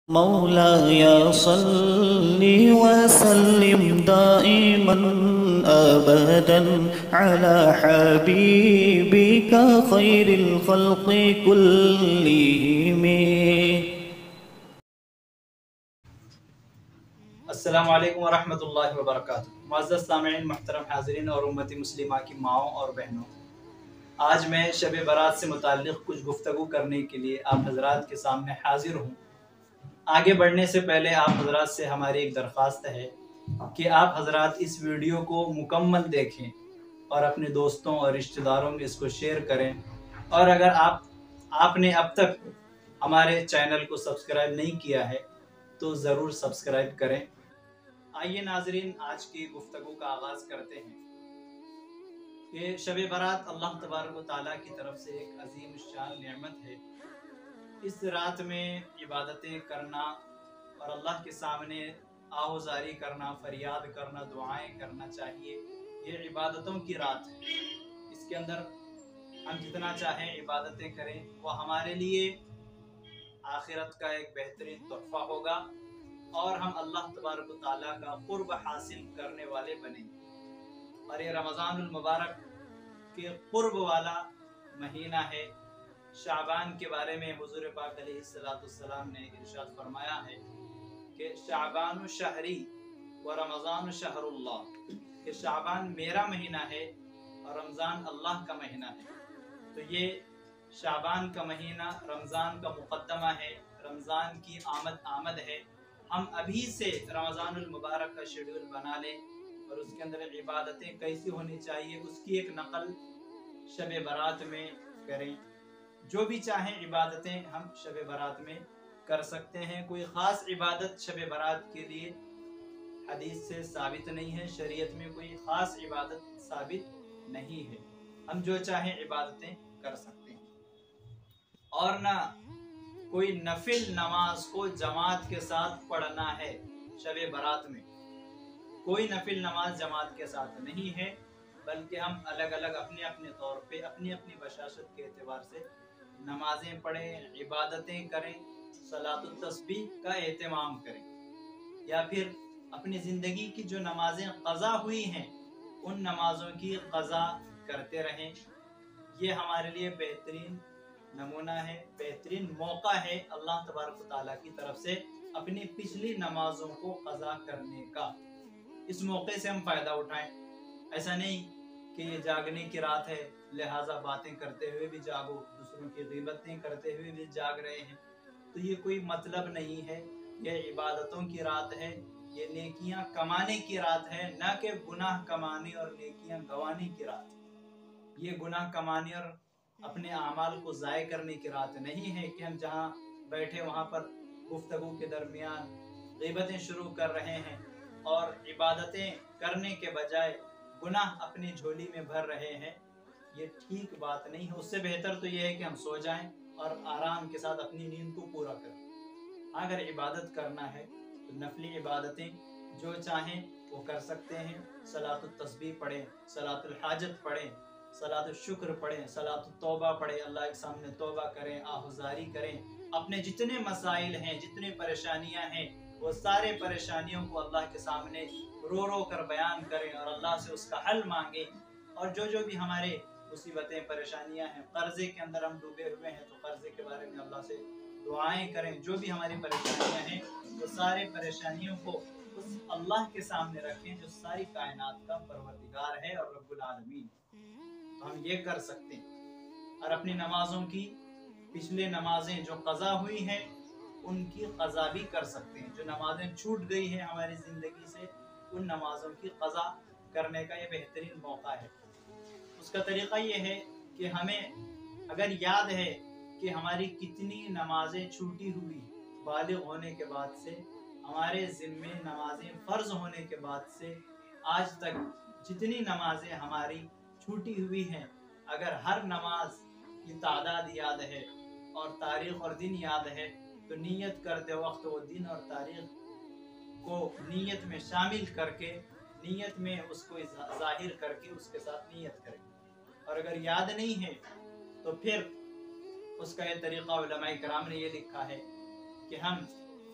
مولاي صل وسلم دائما أبدا على حبيبك خير الخلق كلهم. السلام علیکم ورحمۃ اللہ وبرکاتہ. معزز سامعین، محترم حاضرین اور امت مسلمہ کی ماؤں اور بہنوں، آج میں شب برات سے متعلق کچھ گفتگو کرنے کے لیے آپ حضرات کے سامنے حاضر ہوں. آگے بڑھنے سے پہلے آپ حضرات سے ہماری ایک درخواست ہے کہ آپ حضرات اس ویڈیو کو مکمل دیکھیں اور اپنے دوستوں اور رشتہ داروں میں اس کو شیئر کریں، اور اگر آپ نے اب تک ہمارے چینل کو سبسکرائب نہیں کیا ہے تو ضرور سبسکرائب کریں. آئیے ناظرین، آج کی گفتگو کا آغاز کرتے ہیں کہ شب برات اللہ تبارک و تعالیٰ کی طرف سے ایک عظیم الشان نعمت ہے. اس رات میں عبادتیں کرنا اور اللہ کے سامنے آہوزاری کرنا، فریاد کرنا، دعائیں کرنا چاہیے. یہ عبادتوں کی رات ہے. اس کے اندر ہم جتنا چاہیں عبادتیں کریں، وہ ہمارے لیے آخرت کا ایک بہترین تحفہ ہوگا اور ہم اللہ تبارک و تعالیٰ کا قرب حاصل کرنے والے بنیں گے. اور یہ رمضان المبارک کے قرب والا مہینہ ہے. شعبان کے بارے میں حضور پاک علیہ السلام نے ارشاد فرمایا ہے کہ شعبان شہری و رمضان شہر اللہ، کہ شعبان میرا مہینہ ہے اور رمضان اللہ کا مہینہ ہے. تو یہ شعبان کا مہینہ رمضان کا مقدمہ ہے، رمضان کی آمد ہے. ہم ابھی سے رمضان المبارک کا شیڈول بنا لیں اور اس کے اندر عبادتیں کیسی ہونی چاہیے اس کی ایک نقل شب برات میں کریں. جو بھی چاہیں عبادتیں ہم شب برات میں کر سکتے ہیں. کوئی خاص عبادت شب برات کے لیے حدیث سے ثابت نہیں ہے، شریعت میں کوئی خاص عبادت ثابت نہیں ہے. ہم جو چاہیں عبادتیں کر سکتے ہیں. اور نہ کوئی نفل نماز کو جماعت کے ساتھ پڑھنا ہے. شب برات میں کوئی نفل نماز جماعت کے ساتھ نہیں ہے، بلکہ ہم الگ الگ اپنے اپنے طور پہ اپنی اپنی بشاشت کے اعتبار سے نمازیں پڑھیں، عبادتیں کریں، صلاۃ التسبیح کا اہتمام کریں، یا پھر اپنی زندگی کی جو نمازیں قضا ہوئی ہیں ان نمازوں کی قضا کرتے رہیں. یہ ہمارے لیے بہترین نمونہ ہے، بہترین موقع ہے اللہ تبارک و تعالیٰ کی طرف سے اپنی پچھلی نمازوں کو قضا کرنے کا. اس موقع سے ہم فائدہ اٹھائیں. ایسا نہیں کہ یہ جاگنے کی رات ہے لہٰذا باتیں کرتے ہوئے بھی جاگو، دوسروں کی غیبتیں کرتے ہوئے بھی جاگ رہے ہیں، تو یہ کوئی مطلب نہیں ہے. یہ عبادتوں کی رات ہے، یہ نیکیاں کمانے کی رات ہے، نہ کہ گناہ کمانے اور نیکیاں گوانے کی رات. یہ گناہ کمانے اور اپنے اعمال کو ضائع کرنے کی رات نہیں ہے کہ ہم جہاں بیٹھے وہاں پر گفتگو کے درمیان غیبتیں شروع کر رہے ہیں اور عبادتیں کرنے کے بجائے گناہ اپنی جھولی میں بھر رہے ہیں. یہ ٹھیک بات نہیں ہے. اس سے بہتر تو یہ ہے کہ ہم سو جائیں اور آرام کے ساتھ اپنی نیند کو پورا کریں. اگر عبادت کرنا ہے تو نفلی عبادتیں جو چاہیں وہ کر سکتے ہیں. صلاۃ التسبیح پڑھیں، صلاۃ الحاجت پڑھیں، صلاۃ الشکر پڑھیں، صلاۃ التوبہ پڑھیں، اللہ کے سامنے توبہ کریں، آہوزاری کریں. اپنے جتنے مسائل ہیں، جتنے پریشانیاں ہیں، وہ سارے پریشانیوں کو اللہ کے سامنے رو رو کر بیان کریں اور اللہ سے اس کا حل مانگیں. اور جو بھی ہمارے مصیبتیں پریشانیاں ہیں، قرضے کے اندر ہم ڈوبے ہوئے ہیں تو قرضے کے بارے میں اللہ سے دعائیں کریں. جو بھی ہماری پریشانیاں ہیں وہ سارے پریشانیوں کو اس اللہ کے سامنے رکھیں جو ساری کائنات کا پروردگار ہے اور رب العالمین. تو ہم یہ کر سکتے ہیں. اور اپنی نمازوں کی پچھلے نمازیں جو قضا ہوئی ہیں ان کی قضا بھی کر سکتے ہیں. جو نمازیں چھوٹ گئی ہیں ہماری زندگی سے ان نمازوں کی قضا کرنے کا یہ بہترین موقع ہے. اس کا طریقہ یہ ہے کہ ہمیں اگر یاد ہے کہ ہماری کتنی نمازیں چھوٹی ہوئی بالغ ہونے کے بعد سے، ہمارے ذمے نمازیں فرض ہونے کے بعد سے آج تک جتنی نمازیں ہماری چھوٹی ہوئی ہیں، اگر ہر نماز کی تعداد یاد ہے اور تاریخ اور دن یاد ہے تو نیت کرتے وقت وہ دن اور تاریخ کو نیت میں شامل کر کے، نیت میں اس کو ظاہر کر کے اس کے ساتھ نیت کریں. اور اگر یاد نہیں ہے تو پھر اس کا یہ طریقہ علماء کرام نے یہ لکھا ہے کہ ہم